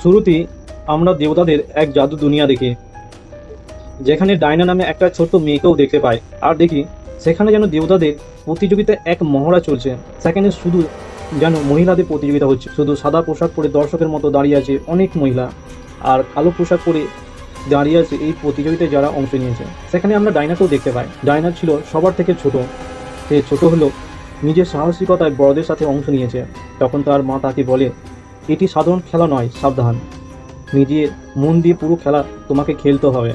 শুরুতেই আমরা দেবতাদের এক জাদু দুনিয়া দেখি, যেখানে ডায়না নামে একটা ছোট্ট মেয়েকেও দেখতে পাই। আর দেখি সেখানে যেন দেবতাদের প্রতিযোগিতায় এক মহড়া চলছে। সেখানে শুধু যেন মহিলাদের প্রতিযোগিতা হচ্ছে। শুধু সাদা পোশাক পরে দর্শকের মতো দাঁড়িয়ে আছে অনেক মহিলা, আর কালো পোশাক পরে দাঁড়িয়ে আছে এই প্রতিযোগিতায় যারা অংশ নিয়েছে। সেখানে আমরা ডায়নাকেও দেখতে পাই। ডায়না ছিল সবার থেকে ছোট। সে ছোট হলো নিজের সাহসিকতায় বড়দের সাথে অংশ নিয়েছে। তখন তার মা তাকে বলে, এটি সাধারণ খেলা নয়, সাবধান, নিজের মন দিয়ে পুরো খেলা তোমাকে খেলতে হবে।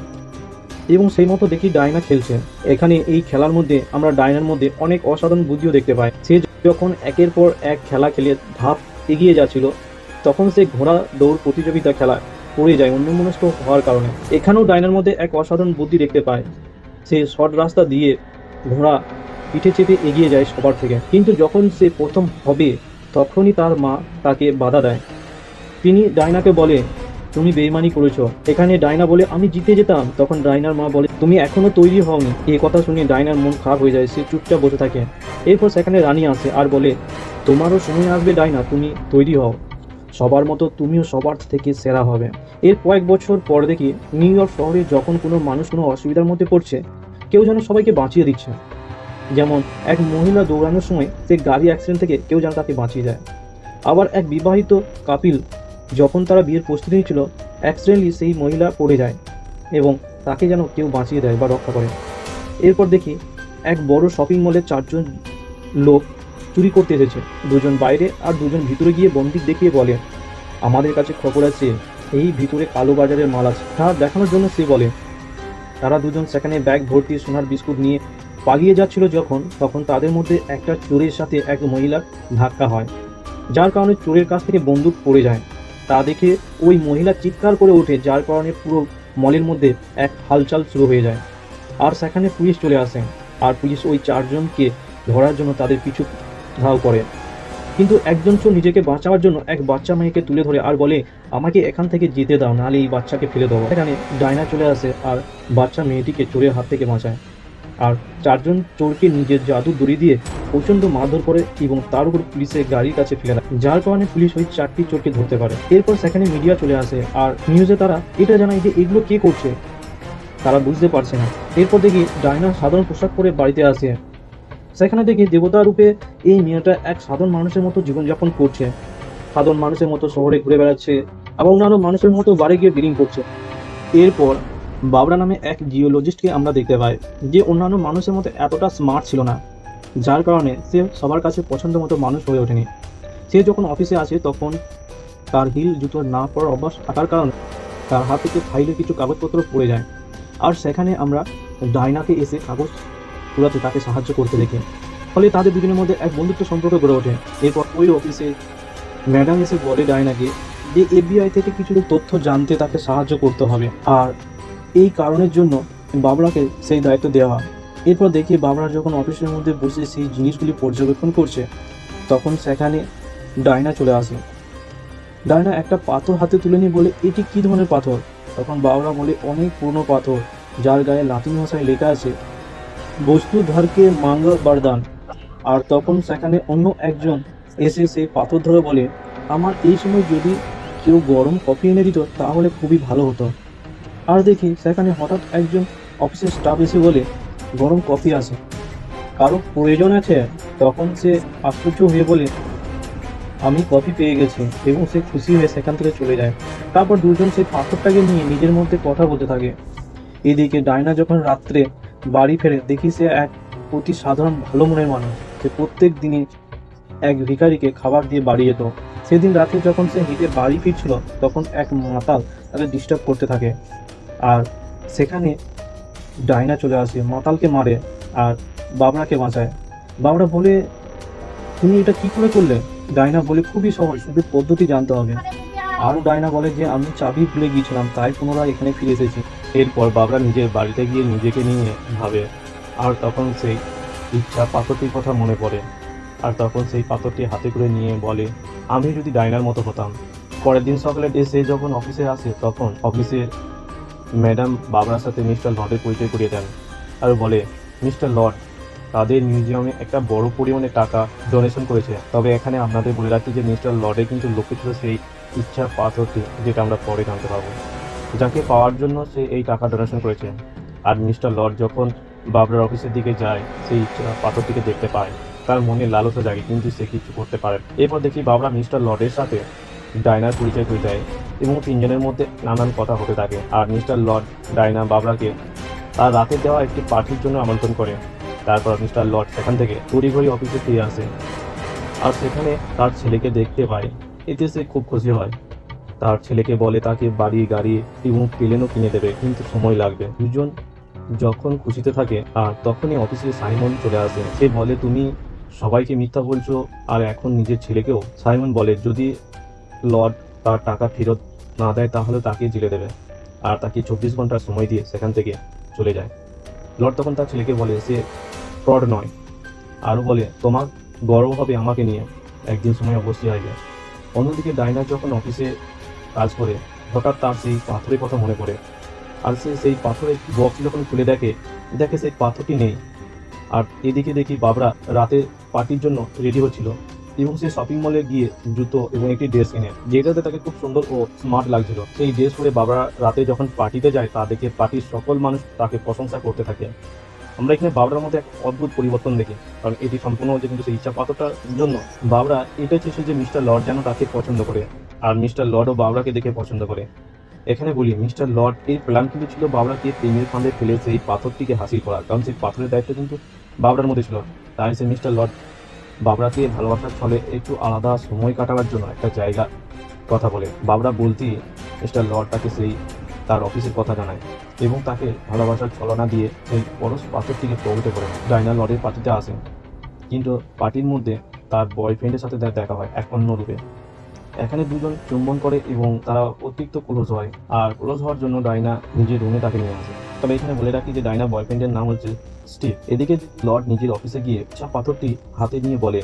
এবং সেই মতো দেখি ডায়না খেলছে। এখানে এই খেলার মধ্যে আমরা ডায়নার মধ্যে অনেক অসাধারণ বুদ্ধিও দেখতে পাই। সে যখন একের পর এক খেলা খেলে ধাপ এগিয়ে যাচ্ছিল, তখন সে ঘোড়া দৌড় প্রতিযোগিতা খেলা পড়ে যায় অন্যমনস্ক হওয়ার কারণে। এখানেও ডায়নার মধ্যে এক অসাধারণ বুদ্ধি দেখতে পায়। সে শর্ট রাস্তা দিয়ে ঘোড়া পিঠে চেপে এগিয়ে যায় সবার থেকে। কিন্তু যখন সে প্রথম হবে, তখনই তার মা তাকে বাধা দেয়। তিনি ডায়নাকে বলে, তুমি বেইমানি করেছো। এখানে ডায়না বলে, আমি জিতে যেতাম। তখন ডায়নার মা বলে, তুমি এখনো তৈরি হওনি। এই কথা শুনে ডায়নার মন খারাপ হয়ে যায়। সে চুপচাপ বসে থাকে। এরপর সেখানে রানী আসে আর বলে, তোমারও সময় আসবে ডায়না, তুমি তৈরি হও। সবার মতো তুমিও সবার থেকে সেরা হবে। এর কয়েক বছর পর দেখি নিউ ইয়র্ক শহরে যখন কোনো মানুষ কোনো অসুবিধার মধ্যে পড়ছে, কেউ যেন সবাইকে বাঁচিয়ে দিচ্ছে। যেমন এক মহিলা দৌড়ানোর সময় সে গাড়ি অ্যাক্সিডেন্ট থেকে কেউ যেন তাকে বাঁচিয়ে দেয়। আবার এক বিবাহিত কাপিল যখন তারা বিয়ের প্রস্তুতি নিচ্ছিল, অ্যাক্সিডেন্টলি সেই মহিলা পড়ে যায় এবং তাকে যেন কেউ বাঁচিয়ে দেয় বা রক্ষা করে। এরপর দেখি এক বড় শপিং মলে 4জন লোক চুরি করতে এসেছে। 2জন বাইরে আর 2জন ভিতরে গিয়ে বন্দুক দেখিয়ে বলে, আমাদের কাছে খবর আছে এই ভিতরে কালো বাজারের মাল আছে। তা দেখানোর জন্য সে বলে। তারা 2জন সেখানে ব্যাগ ভর্তি সোনার বিস্কুট নিয়ে পালিয়ে যাচ্ছিল তখন তাদের মধ্যে একটা চোরের সাথে এক মহিলার ধাক্কা হয়, যার কারণে চোরের কাছ থেকে বন্দুক পড়ে যায়। তা দেখে ওই মহিলা চিৎকার করে ওঠে, যার কারণে পুরো মলের মধ্যে এক হালচাল শুরু হয়ে যায়। আর সেখানে পুলিশ চলে আসে, আর পুলিশ ওই 4জনকে ধরার জন্য তাদের পিছু ধাও করে। কিন্তু একজন চোর নিজেকে বাঁচাবার জন্য এক বাচ্চা মেয়েকে তুলে ধরে আর বলে, আমাকে এখান থেকে যেতে দাও, নাহলে এই বাচ্চাকে ফেলে দেবো। এখানে ডায়না চলে আসে আর বাচ্চা মেয়েটিকে চোরের হাত থেকে বাঁচায়। আর 4জন চোরকে নিজের জাদু দড়ি দিয়ে প্রচন্ড মারধর করে এবং তার উপর পুলিশের গাড়ির কাছে ফেলে দেয়, যার কারণে পুলিশ ওই 4টি চোরকে ধরতে পারে। এরপর সেখানে মিডিয়া চলে আসে আর নিউজে তারা এটা জানায় যে এগুলো কে করছে, তারা বুঝতে পারছে না। এরপর দেখি ডায়না সাধারণ পোশাক পরে বাড়িতে আসে। সেখানে দেখি দেবতা রূপে এই মেয়েটা এক সাধারণ মানুষের মতো জীবনযাপন করছে। সাধারণ মানুষের মতো শহরে ঘুরে বেড়াচ্ছে, আবার অন্যান্য মানুষের মতো বাড়ি গিয়ে ডিলিং করছে। এরপর বাবরা নামে এক জিওলজিস্টকে আমরা দেখতে পাই, যে অন্যান্য মানুষের মতো এতটা স্মার্ট ছিল না, যার কারণে সে সবার কাছে পছন্দ মতো মানুষ হয়ে ওঠেনি। সে যখন অফিসে আসে তখন তার হিল জুতো না পরার অভ্যাস থাকার কারণে তার হাত থেকে ফাইলে কিছু কাগজপত্র পড়ে যায়। আর সেখানে আমরা ডায়নাকে এসে কাগজ কুড়াতে তাকে সাহায্য করতে দেখি। ফলে তাদের দুজনের মধ্যে এক বন্ধুত্ব সম্পর্ক গড়ে ওঠে। এরপর ওই অফিসে ম্যাডাম এসে বলে ডায়নাকে যে FBI থেকে কিছু তথ্য জানতে তাকে সাহায্য করতে হবে, আর এই কারণের জন্য বাবরাকে সেই দায়িত্ব দেওয়া। এরপর দেখি বাবরা যখন অফিসের মধ্যে বসে সেই জিনিসগুলি পর্যবেক্ষণ করছে, তখন সেখানে ডায়না চলে আসে। ডায়না একটা পাথর হাতে তুলে নিয়ে বলে, এটি কি ধরনের পাথর? তখন বাবরা বলে, অনেক পুরনো পাথর, যার গায়ে লাতিন ভাষায় লেখা আছে বস্তুধারকে মাঙ্গল বারদান। আর তখন সেখানে অন্য একজন এসে সেই পাথর ধরে বলে, আমার এই সময় যদি কেউ গরম কফি এনে দিত তাহলে খুবই ভালো হতো। আর দেখি সেখানে হঠাৎ একজন অফিসের স্টাফ এসে বলে, গরম কফি আছে, কারো প্রয়োজন আছে? তখন সে আশ্চর্য হয়ে বলে, আমি কফি পেয়ে গেছি, এবং সে খুশি হয়ে সেখান থেকে চলে যায়। তারপর 2জন সেই পাথরটাকে নিয়ে নিজের মধ্যে কথা বলতে থাকে। এদিকে ডায়না যখন রাত্রে বাড়ি ফেরে, দেখি সে এক অতি সাধারণ ভালো মনের মানুষ। সে প্রত্যেক দিনই এক ভিখারিকে খাবার দিয়ে বাড়ি যেত। সেদিন রাতে যখন সে হেঁটে বাড়ি ফিরছিল, তখন এক মাতাল তাকে ডিস্টার্ব করতে থাকে। আর সেখানে ডায়না চলে আসে, মাতালকে মারে আর বাবরাকে বাঁচায়। বাবরা বলে, তুমি এটা কি করে করলে? ডায়না বলে, খুবই সহজ, শুধু পদ্ধতি জানতে হবে। আর ডায়না বলে যে আমি চাবি ভুলে গিয়েছিলাম, তাই পুনরায় এখানে ফিরে এসেছি। এরপর বাবরা নিজের বাড়িতে গিয়ে নিজেকে নিয়ে ভাবে, আর তখন সেই ইচ্ছা পাথরটির কথা মনে পড়ে। আর তখন সেই পাথরটি হাতে করে নিয়ে বলে, আমি যদি ডায়নার মতো হতাম। পরের দিন সকালে এসে যখন অফিসে আসে, তখন অফিসের ম্যাডাম বাবরার সাথে মিস্টার লর্ডের পরিচয় করিয়ে দেন আর বলে, মিস্টার লর্ড, তাদের মিউজিয়ামে একটা বড় পরিমাণে টাকা ডোনেশন করেছে। তবে এখানে আপনাদের বলে রাখি যে মিস্টার লর্ডের কিন্তু লক্ষ্য ছিল সেই ইচ্ছার পাথরটি, যেটা আমরা পরে জানতে পারবো, যাকে পাওয়ার জন্য সে এই টাকা ডোনেশন করেছে। আর মিস্টার লর্ড যখন বাবরার অফিসের দিকে যায়, সেই ইচ্ছা পাথরটিকে দেখতে পায়, তার মনে লালসা জাগে, কিন্তু সে কিছু করতে পারে না। এরপর দেখি বাবরা মিস্টার লর্ডের সাথে ডায়নার পরিচয় হয়ে যায় এবং তিনজনের মধ্যে নানান কথা হতে থাকে। আর মিস্টার লর্ড ডায়না বাবরাকে তার রাতে দেওয়া একটি পার্টির জন্য আমন্ত্রণ করে। তারপর মিস্টার লর্ড সেখান থেকে তড়িঘড়ি অফিসে ফিরে আসে আর সেখানে তার ছেলেকে দেখতে পায়। এতে সে খুব খুশি হয়। তার ছেলেকে বলে তাকে বাড়ি গাড়ি এবং প্লেনও কিনে দেবে, কিন্তু সময় লাগবে। দুজন যখন খুশিতে থাকে আর তখনই অফিসে সাইমন চলে আসে। সে বলে, তুমি সবাইকে মিথ্যা বলছো আর এখন নিজের ছেলেকেও। সাইমন বলে যদি লর্ড তার টাকা ফেরত না দেয় তাহলে তাকে জেলে দেবে, আর তাকে 24 ঘন্টার সময় দিয়ে সেখান থেকে চলে যায়। লর্ড তখন তার ছেলেকে বলে সে ফ্রড নয়, আরও বলে তোমার গর্ব হবে আমাকে নিয়ে, একদিন সময় অবশ্যই আসবে। অন্যদিকে ডাইনা যখন অফিসে কাজ করে হঠাৎ তার সেই পাথরের কথা মনে পড়ে। আর সে সেই পাথরের বক্স যখন খুলে দেখে দেখে সেই পাথরটি নেই। আর এদিকে দেখি বাবরা রাতে পার্টির জন্য রেডি হচ্ছিল এবং সে শপিং মলে গিয়ে জুতো এবং একটি ড্রেস কিনে, যেটাতে তাকে খুব সুন্দর ও স্মার্ট লাগছিল। সেই ড্রেস পরে বাবরা রাতে যখন পার্টিতে যায়, তা দেখে পার্টির সকল মানুষ তাকে প্রশংসা করতে থাকে। আমরা এখানে বাবরার মধ্যে এক অদ্ভুত পরিবর্তন দেখি, কারণ এটি সম্পূর্ণ হচ্ছে কিন্তু সেই ইচ্ছা পাথরটার জন্য বাবরা এটা চেয়েছে যে মিস্টার লর্ড যেন তাকে পছন্দ করে, আর মিস্টার লর্ডও বাবরাকে দেখে পছন্দ করে। এখানে বলি মিস্টার লর্ড এই প্ল্যান কিন্তু ছিল বাবরাকে প্রেমের ফাঁদে ফেলে সেই পাথরটিকে হাসিল করা, কারণ সেই পাথরের দায়িত্ব কিন্তু বাবরার মধ্যে ছিল। তাই সে মিস্টার লর্ড বাবরাকে ভালোবাসার ছলে একটু আলাদা সময় কাটাবার জন্য একটা জায়গা কথা বলে। বাবরা বলতেই মিস্টার লর্ড তাকে সেই তার অফিসের কথা জানায় এবং তাকে ভালোবাসার ছলনা দিয়ে সেই পরশ পাথরটিকে প্রভাবিত করে। ডায়না লর্ডের পার্টিতে আসেন, কিন্তু পার্টির মধ্যে তার বয়ফ্রেন্ডের সাথে তার দেখা হয় এক অন্য রূপে। এখানে দুজন চুম্বন করে এবং তারা অতিরিক্ত ক্লোজ হয়, আর ক্লোজ হওয়ার জন্য ডায়না নিজের রুমে তাকে নিয়ে আসে। তবে এখানে বলে রাখি যে ডায়না বয়ফ্রেন্ডের নাম হচ্ছে স্টিভ। এদিকে লর্ড নিজের অফিসে গিয়ে ইচ্ছা পাথরটি হাতে নিয়ে বলে,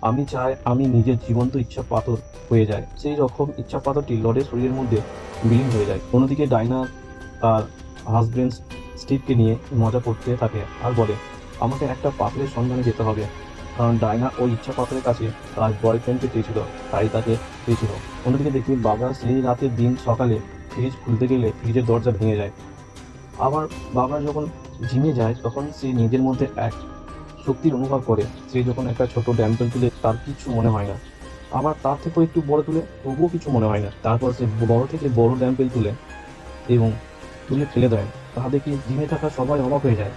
আমি চাই আমি নিজের জীবন্ত ইচ্ছা পাথর হয়ে যায়। সেই রকম ইচ্ছা পাথরটি লর্ডের শরীরের মধ্যে বিলীন হয়ে যায়। অন্যদিকে ডায়না তার হাজবেন্ড স্টিভকে নিয়ে মজা করতে থাকে আর বলে, আমাকে একটা পাথরের সন্ধানে যেতে হবে, কারণ ডায়না ওই ইচ্ছা পাথরের কাছে তার বয়ফ্রেন্ডকে চেয়েছিল, তাই তাকে পেয়েছিল। অন্যদিকে দেখি বাবা সেই রাতের দিন সকালে ফ্রিজ খুলতে গেলে ফ্রিজের দরজা ভেঙে যায়। আবার বাবা যখন জিমে যায় তখন সে নিজের মধ্যে এক শক্তির অনুভব করে। সে যখন একটা ছোট ড্যাম্পেল তুলে তার কিছু মনে হয় না, আবার তার থেকেও একটু বড় তুলে তবুও কিছু মনে হয় না। তারপর সে বড় থেকে বড় ড্যাম্পেল তুলে এবং তুলে ফেলে দেয়। তা দেখে জিমে থাকা সবাই অবাক হয়ে যায়।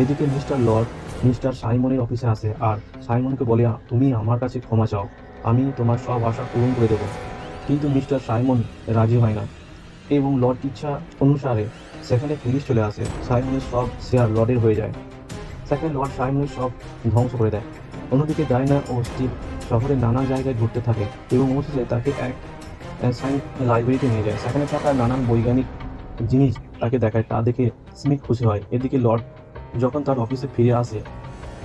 এদিকে মিস্টার লর্ড মিস্টার সাইমনের অফিসে আসে আর সাইমনকে বলে, তুমি আমার কাছে ক্ষমা চাও, আমি তোমার সব আশা পূরণ করে দেবো। কিন্তু মিস্টার সাইমন রাজি হয় না এবং লর্ড ইচ্ছা অনুসারে সেখানে পুলিশ চলে আসে। সাইমনের সব শেয়ার লর্ডের হয়ে যায়। সেখানে লর্ড সাইমনের সব ধ্বংস করে দেয়। অন্যদিকে ডায়না ও স্টিভ শহরের নানা জায়গায় ঘুরতে থাকে এবং অবশেষে তাকে এক সায়েন্স লাইব্রেরিতে নিয়ে যায়। সেখানে থাকা নানান বৈজ্ঞানিক জিনিস তাকে দেখায়, তা দেখে স্মিথ খুশি হয়। এদিকে লর্ড যখন তার অফিসে ফিরে আসে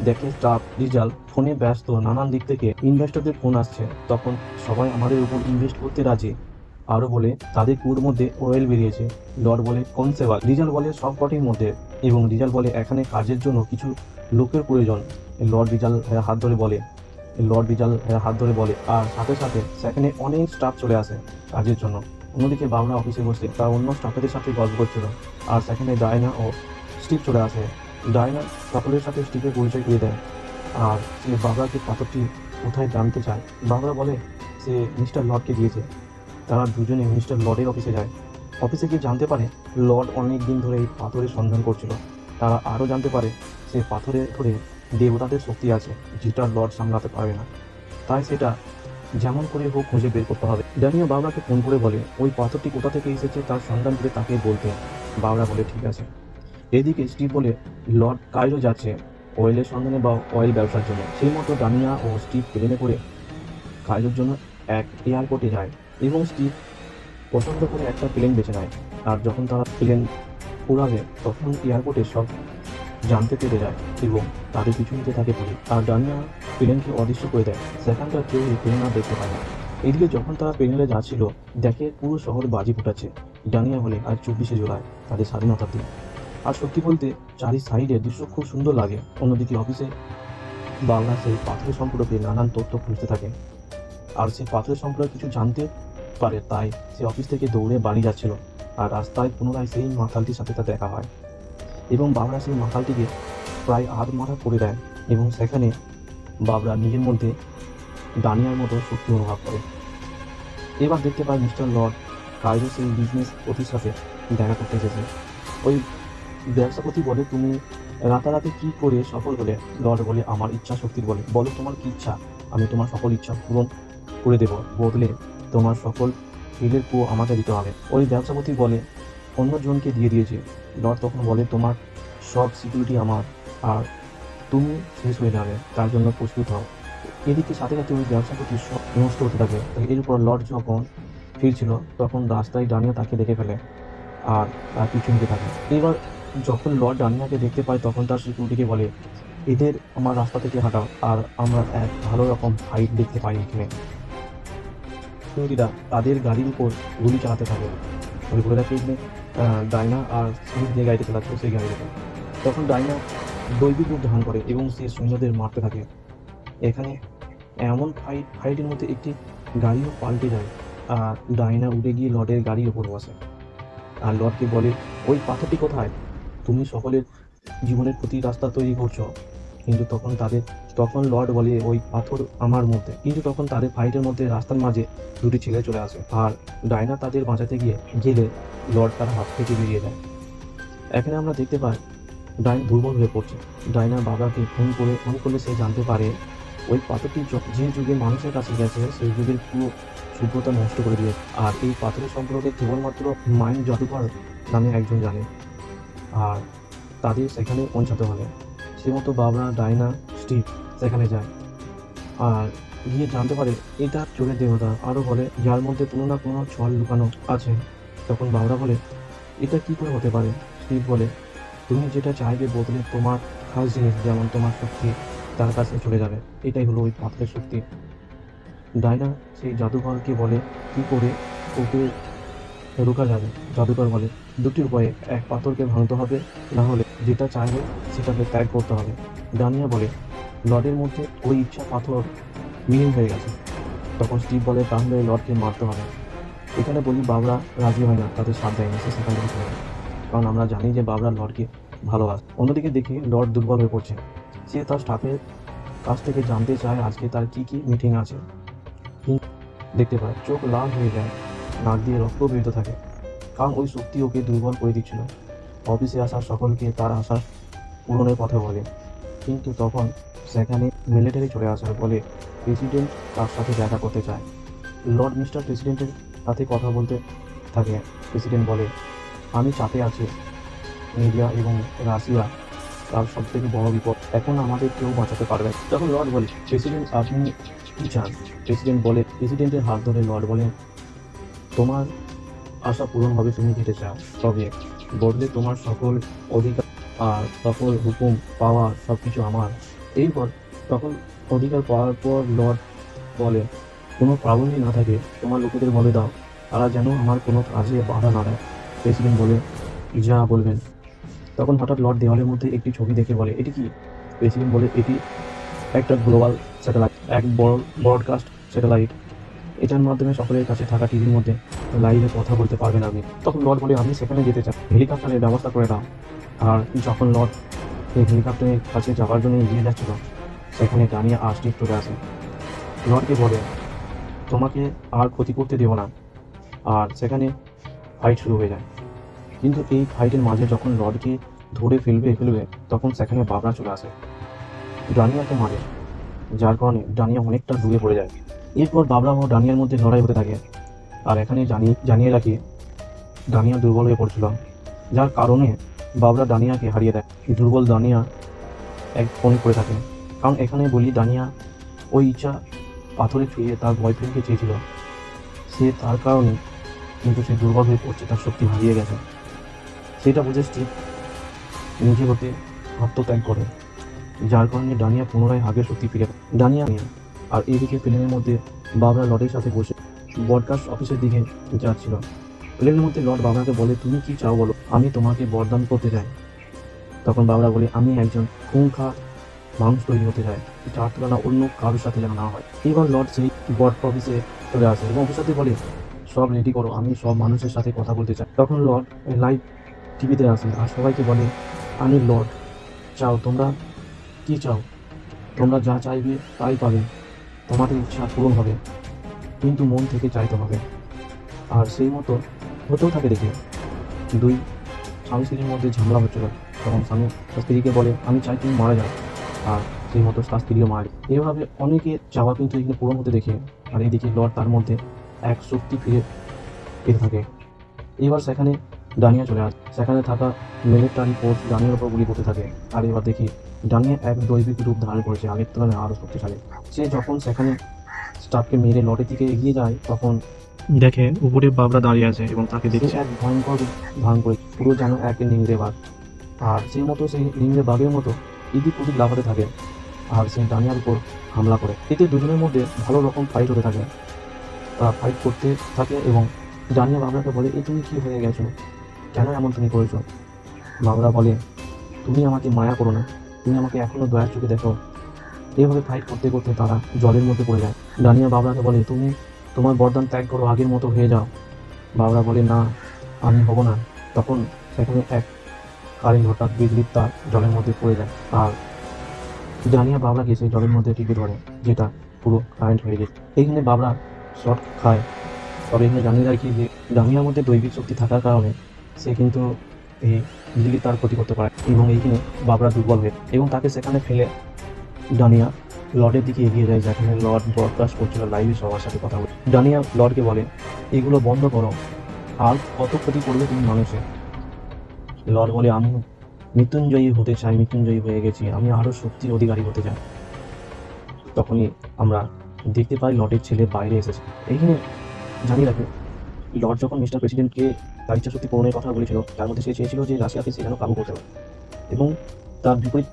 দেখে স্টাফ রিজাল ফোনে ব্যস্ত, নানান দিক থেকে ইনভেস্টরদের ফোন আসছে। তখন সবাই আমাদের উপর ইনভেস্ট করতে রাজি, আরও বলে তাদের কুয়োর মধ্যে অয়েল বেরিয়েছে। লর্ড বলে কোন সেবা, রিজাল বলে সব কটির মধ্যে, এবং রিজাল বলে এখানে কাজের জন্য কিছু লোকের প্রয়োজন। লর্ড রিজাল হাত ধরে বলে আর সাথে সাথে সেখানে অনেক স্টাফ চলে আসে কাজের জন্য। অন্যদিকে বাবরা অফিসে বসে তার অন্য স্টাফেদের সাথে গল্প করছিল আর সেখানে ডায়না ও স্টিভ চলে আসে। ডায়না সকলের সাথে স্টিভের পরিচয় করে দেয় আর সে বাবরাকে পাথরটি কোথায় জানতে চায়। বাবরা বলে সে মিস্টার লর্ডকে দিয়েছে। তারা দুজনে মিস্টার লর্ডের অফিসে যায়। অফিসে গিয়ে জানতে পারে লর্ড অনেক দিন ধরে এই পাথরের সন্ধান করছিল। তারা আরও জানতে পারে সে পাথরের ধরে দেবতাদের শক্তি আছে, যেটা লর্ড সামলাতে পারবে না, তাই সেটা যেমন করে হোক খুঁজে বের করতে হবে। ডানিয়া বাবরাকে ফোন করে বলে ওই পাথরটি কোথা থেকে এসেছে তার সন্ধান করে তাকে বলতে। বাবরা বলে ঠিক আছে। এদিকে স্টিভ বলে লর্ড কায়রো যাচ্ছে অয়েলের সন্ধানে বা অয়েল ব্যবসার জন্য। সেই মতো ডানিয়া ও স্টিভ প্লেনে করে কায়রোর জন্য এক এয়ারপোর্টে যায় এবং স্টিভ পছন্দ করে একটা প্লেন বেছে নেয়। আর যখন তারা প্লেন উড়াবে তখন এয়ারপোর্টে সব জানতে পেরে যায় এবং তাদের পিছু নিতে থাকে পুলিশ। আর ডানিয়া প্লেনকে অদৃশ্য করে দেয়, সেখানকার কেউ এই প্লেন আর দেখতে পায় না। এদিকে যখন তারা প্লেনে যাচ্ছিল দেখে পুরো শহর বাজি ফুটাচ্ছে। ডানিয়া বলে আজ 24শে জুলাই তাদের স্বাধীনতার দিন। আর সত্যি বলতে চারি সাইডের দৃশ্য খুব সুন্দর লাগে। অন্যদিকে অফিসে বাংলা সেই পাথরের সম্পর্কে নানান তথ্য খুঁজতে থাকে, আর সেই পাথরের সম্পর্কে কিছু জানতে পারে, তাই সে অফিস থেকে দৌড়ে বাড়ি যাচ্ছিল। আর রাস্তায় পুনরায় সেই মাতালটির সাথে তার দেখা হয় এবং বাবরা সেই মাতালটিকে প্রায় আধমরা করে দেয় এবং সেখানে বাবরা নিজের মধ্যে ডানিয়ার মতো শক্তি অনুভব করে। এবার দেখতে পায় মিস্টার লর্ড কায়রো সেই বিজনেস পতির সাথে দেখা করতে এসেছে। ওই ব্যবসাপতি বলে, তুমি রাতারাতি কি করে সফল হলে? লর্ড বলে, আমার ইচ্ছা শক্তির বলে। বলো তোমার কি ইচ্ছা, আমি তোমার সকল ইচ্ছা পূরণ করে দেব, বদলে তোমার সকল হিলের কুয়ো আমাকে দিতে হবে। ওই ব্যবসাপতি বলে, অন্যজনকে দিয়ে দিয়েছে। লর্ড তখন বলে, তোমার সব সিকিউরিটি আমার, আর তুমি শেষ হয়ে যাবে, তার জন্য প্রস্তুত হও। এদিকে সাথে সাথে ওই ব্যবসাপতি সব নষ্ট হতে থাকে। এরপর লর্ড যখন ফিরছিল তখন রাস্তায় ডানিয়া তাকে দেখে ফেলে আর তার পিছু নিতে থাকে। এবার যখন লর্ড ডানিয়াকে দেখতে পায় তখন তার সিকিউরিটিকে বলে, এদের আমার রাস্তা থেকে হাঁটাও, আর আমরা এক ভালো রকম ফাইট দেখতে পাই এখানে। সিকিউরিটিরা তাদের গাড়ির উপর গুলি চালাতে থাকে। ওই বলে রাখে এখানে ডাইনা আর স্মিথ যে গাড়িতে চালাচ্ছে সেই গাড়িতে। তখন ডাইনা দৈবিক রূপ ধারণ করে এবং সে সৈন্যদের মারতে থাকে। এখানে এমন ফাইটের মধ্যে একটি গাড়িও পাল্টে যায় আর ডাইনা উড়ে গিয়ে লর্ডের গাড়ির ওপর বসে আর লর্ডকে বলে, ওই পাথরটি কোথায়? তুমি সকলের জীবনের প্রতি রাস্তা তৈরি করছো। কিন্তু তখন লর্ড বলে, ওই পাথর আমার মধ্যে। কিন্তু তখন তাদের ফাইটের মধ্যে রাস্তার মাঝে দুটি ছেলে চলে আসে আর ডাইনা তাদের বাঁচাতে গেলে লর্ড তার হাত থেকে বেরিয়ে যায়। এখানে আমরা দেখতে পাই ডাইনা দুর্বল হয়ে পড়ছে। ডাইনা বাবাকে ফোন করলে সে জানতে পারে ওই পাথরটি যে যুগে মানুষের কাছে গেছে সেই যুগের পুরো সভ্যতা নষ্ট করে দিয়েছে। আর এই পাথরের সম্পর্কে কেবলমাত্র মাইন্ড জাদুকর নামে একজন জানে, আর তাদের সেখানে পৌঁছাতে হবে। সে মতো বাবরা, ডাইনা, স্টিভ সেখানে যায় আর গিয়ে জানতে পারে এটা চোরের দেবতা। আরও বলে, যার মধ্যে কোনো না কোনো ছল লুকানো আছে। তখন বাবরা বলে, এটা কি করে হতে পারে? স্টিভ বলে, তুমি যেটা চাইবে বদলে তোমার খাস জিনিস যেমন তোমার শক্তি তার কাছে চলে যাবে। এটাই হলো ওই পাথরের শক্তি। ডাইনা সেই জাদুকরকে বলে, কি করে ওকে রোকা যাবে? জাদুকর বলে, দুটি উপায়ে, এক পাথরকে ভাঙতে হবে, না হলে যেটা চাইবে সেটাকে ত্যাগ করতে হবে। ডানিয়া বলে, লর্ডের মধ্যে ওই ইচ্ছা পাথর মিলিং হয়ে গেছে। তখন স্টিভ বলে, তাহলে লর্ডকে মারতে হবে। এখানে বলি বাবরা রাজি হয় না, তাদের সাথ দেয়নি, সে সেখান থেকে চলে যায়। কারণ আমরা জানি যে বাবরা লর্ডকে ভালোবাসে। অন্যদিকে দেখি লর্ড দুর্বল হয়ে পড়ছে। সে তার স্টাফের কাছ থেকে জানতে চায় আজকে তার কি কি মিটিং আছে। দেখতে পায় চোখ লাল হয়ে যায়, নাক দিয়ে রক্ত বেরোতে থাকে, কারণ ওই শক্তি ওকে দুর্বল করে দিচ্ছিল। অফিসে আসা সকলকে তার আশা পূরণের কথা বলে, কিন্তু তখন সেখানে মিলিটারি চলে আসার বলে প্রেসিডেন্ট তার সাথে দেখা করতে চায়। লর্ড মিস্টার প্রেসিডেন্টের সাথে কথা বলতে থাকে। প্রেসিডেন্ট বলে, আমি চাপে আছি, মিডিয়া এবং রাশিয়া তার সব থেকে বড় বিপদ, এখন আমাদের কেউ বাঁচাতে পারবে। তখন লর্ড বলে, প্রেসিডেন্ট আপনি কি চান? প্রেসিডেন্ট বলে, প্রেসিডেন্টের হাত ধরে লর্ড বলে, তোমার আশা পূরণ হবে, তুমি যেতে চাও, তবে বদলে তোমার সকল অধিকার আর সকল হুকুম পাওয়া সব কিছু আমার। এরপর তখন অধিকার পাওয়ার পর লর্ড বলে, কোনো প্রাবল্য না থাকে তোমার লোকেদের বলে দাও, তারা যেন আমার কোনো কাজে বাধা না দেয়। প্রেসিডেন্ট বলে, যা বলবেন। তখন হঠাৎ লর্ড দেওয়ালের মধ্যে একটি ছবি দেখে বলে, এটি কি? প্রেসিডেন্ট বলে, এটি একটা গ্লোবাল স্যাটেলাইট, এক বড় ব্রডকাস্ট স্যাটেলাইট। এটার মাধ্যমে সকলের কাছে থাকা টিভির মধ্যে লাইভে কথা বলতে পারবেন আপনি। তখন লর্ড বলে, আমি সেখানে যেতে চাই, হেলিকপ্টারের ব্যবস্থা করে দাও। আর যখন লর্ড এই হেলিকপ্টারের কাছে যাওয়ার জন্য এগিয়ে যাচ্ছিল সেখানে ডানিয়া আর স্টিভ চলে আসে। লর্ডকে বলে, তোমাকে আর ক্ষতি করতে দেব না। আর সেখানে ফাইট শুরু হয়ে যায়। কিন্তু এই ফাইটের মাঝে যখন লর্ডকে ধরে ফেলবে তখন সেখানে বাবরা চলে আসে, ডানিয়াকে মারে, যার কারণে ডানিয়া অনেকটা দূরে পড়ে যায়। এরপর বাবরা ও ডানিয়ার মধ্যে লড়াই হতে থাকে। আর এখানে জানিয়ে রাখি ডানিয়া দুর্বল হয়ে পড়ছিল, যার কারণে বাবরা ডানিয়াকে হারিয়ে দেয়। দুর্বল ডানিয়া এক ফোন করে থাকে, কারণ এখানে বলি ডানিয়া ওই ইচ্ছা পাথরে ছুঁয়ে তার বয়ফ্রেন্ডকে চেয়েছিল, সে তার কারণে কিন্তু সে দুর্বল হয়ে পড়ছে, তার শক্তি হারিয়ে গেছে। সেটা বুঝে স্টিভ নিজে হতে আত্মত্যাগ করে, যার কারণে ডানিয়া পুনরায় আগের শক্তি ফিরে পায়। ডানিয়া আর এইদিকে প্লেনের মধ্যে বাবরা লর্ডের সাথে বসে ব্রডকাস্ট অফিসের দিকে যাচ্ছিল। প্লেনের মধ্যে লর্ড বাবরাকে বলে, তুমি কি চাও বলো, আমি তোমাকে বরদান করতে চাই, তখন বাবরা বলে, আমি একজন খুঙ্খার মানুষ তৈরি হতে চাই, যার তুলনা অন্য কারোর সাথে যেন না হয়। এবার লর্ড সেই বট অফিসে চলে আসে এবং অফিসারদের বলে, সব রেডি করো, আমি সব মানুষের সাথে কথা বলতে চাই। তখন লর্ড লাইভ টিভিতে আসে আর সবাইকে বলে, আমি লর্ড, চাও তোমরা কি চাও, তোমরা যা চাইবে তাই পাবে, তোমাদের ইচ্ছা পূরণ হবে, কিন্তু মন থেকে চাইতে হবে। আর সেই মতো হতেও থাকে। দেখে দুই স্বামী স্ত্রীর মধ্যে ঝামেলা হচ্ছিল, তখন স্বামী স্ত্রীকে বলে, আমি চাই তুমি মারা যাও, আর সেই মতো তার স্ত্রীও মারে। এভাবে অনেকের চাওয়া কিন্তু এখানে পূরণ হতে দেখে। আর এইদিকে লর্ড তার মধ্যে এক শক্তি ফিরে পেতে থাকে। এবার সেখানে ডানিয়া চলে আসে, সেখানে থাকা মিলিটারি ফোর্স ডানিয়ার উপর গুলি করতে থাকে। আর এবার দেখি ডানিয়া এক দৈবিক রূপ ধারণ করেছে, আগের তুলনায় আরও শক্তিশালী। সে যখন সেখানে স্টাফকে মেরে লর্ডের দিকে এগিয়ে যায়, তখন দেখে উপরে বাবরা দাঁড়িয়ে আছে এবং তাকে দেখছে এক ভয়ঙ্কর রূপ ধারণ করে, পুরো যেন এক নিংড়ে বাঘ। আর সেই মতো সেই নিংড়ে বাঘের মতো এদিক ওদিক লাফাতে থাকে আর সেই ডানিয়ার উপর হামলা করে। এতে দুজনের মধ্যে ভালো রকম ফাইট হতে থাকে। তারা ফাইট করতে থাকে এবং ডানিয়া বাবরাকে বলে, এই তুমি কি হয়ে গেছো, কেন এমন তুমি করেছো? বাবরা বলে, তুমি আমাকে মায়া করো না, তুমি আমাকে এখনো দয়ার চোখে দেখো। এইভাবে ফাইট করতে করতে তারা জলের মধ্যে পড়ে যায়। ডানিয়া বাবরাকে বলে, তুমি তোমার বরদান ত্যাগ করো, আগের মতো হয়ে যাও। বাবরা বলে, না, আমি হব না। তখন সেখানে এক কারেন্ট হঠাৎ বিজলির তার জলের মধ্যে পড়ে যায় আর ডানিয়া বাবরাকে সেই জলের মধ্যে টিপে ধরে, যেটা পুরো কারেন্ট হয়ে যায়। এইখানে বাবরা শর্ট খায়। তবে এখানে জানিয়ে রাখি যে ডানিয়ার মধ্যে দৈবিক শক্তি থাকার কারণে সে কিন্তু এই বিজলি তার ক্ষতি করতে পারে এবং এইখানে বাবরা দুর্বল হয়ে এবং তাকে সেখানে ফেলে ডানিয়া লর্ডের দিকে এগিয়ে যায়, যেখানে লর্ড ব্রডকাস্ট করছিল লাইভে সবার সাথে কথা বলে। ডানিয়া লর্ডকে বলে, এগুলো বন্ধ করো, আর কত ক্ষতি করবে তুমি মানুষের। লর্ড বলে, আমি মৃত্যুঞ্জয়ী হতে চাই, মৃত্যুঞ্জয়ী হয়ে গেছি, আমি আরও শক্তির অধিকারী হতে চাই। তখনই আমরা দেখতে পাই লর্ডের ছেলে বাইরে এসেছে। এইখানে জানিয়ে রাখি, লর্ড যখন মিস্টার প্রেসিডেন্টকে তার ইচ্ছা শক্তি পূরণের কথা বলেছিল, তার মধ্যে সে চেয়েছিল যে রাশিয়াকে সে যেন কাবু করতে পারে এবং তার বিপরীত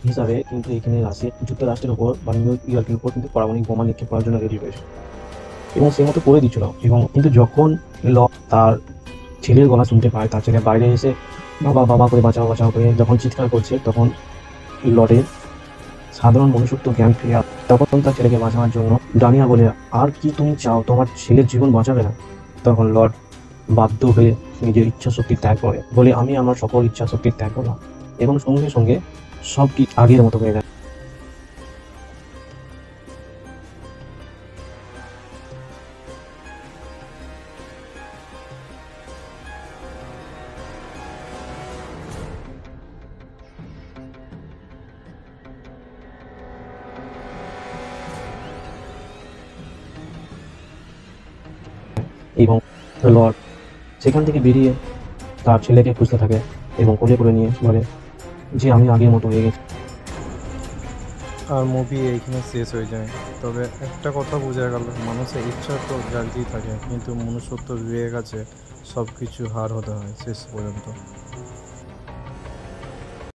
হিসাবে কিন্তু এখানে রাশিয়া যুক্তরাষ্ট্রের উপর বা নিউ ইয়র্কের উপর কিন্তু পারমাণবিক বোমা নিক্ষেপ করার জন্য রেডি হয়েছে এবং সে মতো করে দিচ্ছিল। এবং কিন্তু যখন লর্ড তার ছেলের গলা শুনতে পায়, তার ছেলে বাইরে এসে বাবা বাবা করে বাঁচাও বাঁচাও করে যখন চিৎকার করছে, তখন লর্ডের সাধারণ মনুষ্যত্ব জ্ঞান ফিরে আসে। তখন তার ছেলেকে বাঁচানোর জন্য ডানিয়া বলে, আর কি তুমি চাও, তোমার ছেলের জীবন বাঁচাবে না? তখন লর্ড বাধ্য হয়ে নিজের ইচ্ছা শক্তি ত্যাগ করে, বলে, আমি আমার সকল ইচ্ছা শক্তি ত্যাগ করলাম, এবং সঙ্গে সঙ্গে সবটি আগের মতো হয়ে যায়। এবং লর্ড সেখান থেকে বেরিয়ে তার ছেলেকে খুঁজতে থাকে এবং কোলে করে নিয়ে বলে যে আমি আগের মতো হয়ে গেছি। আর মুভি এইখানে শেষ হয়ে যায়। তবে একটা কথা বোঝা গেল, মানুষের ইচ্ছা তো জাগতেই থাকে, কিন্তু মনুষ্যত্ব বিবেক আছে, সব কিছু হার হতে হয় শেষ পর্যন্ত।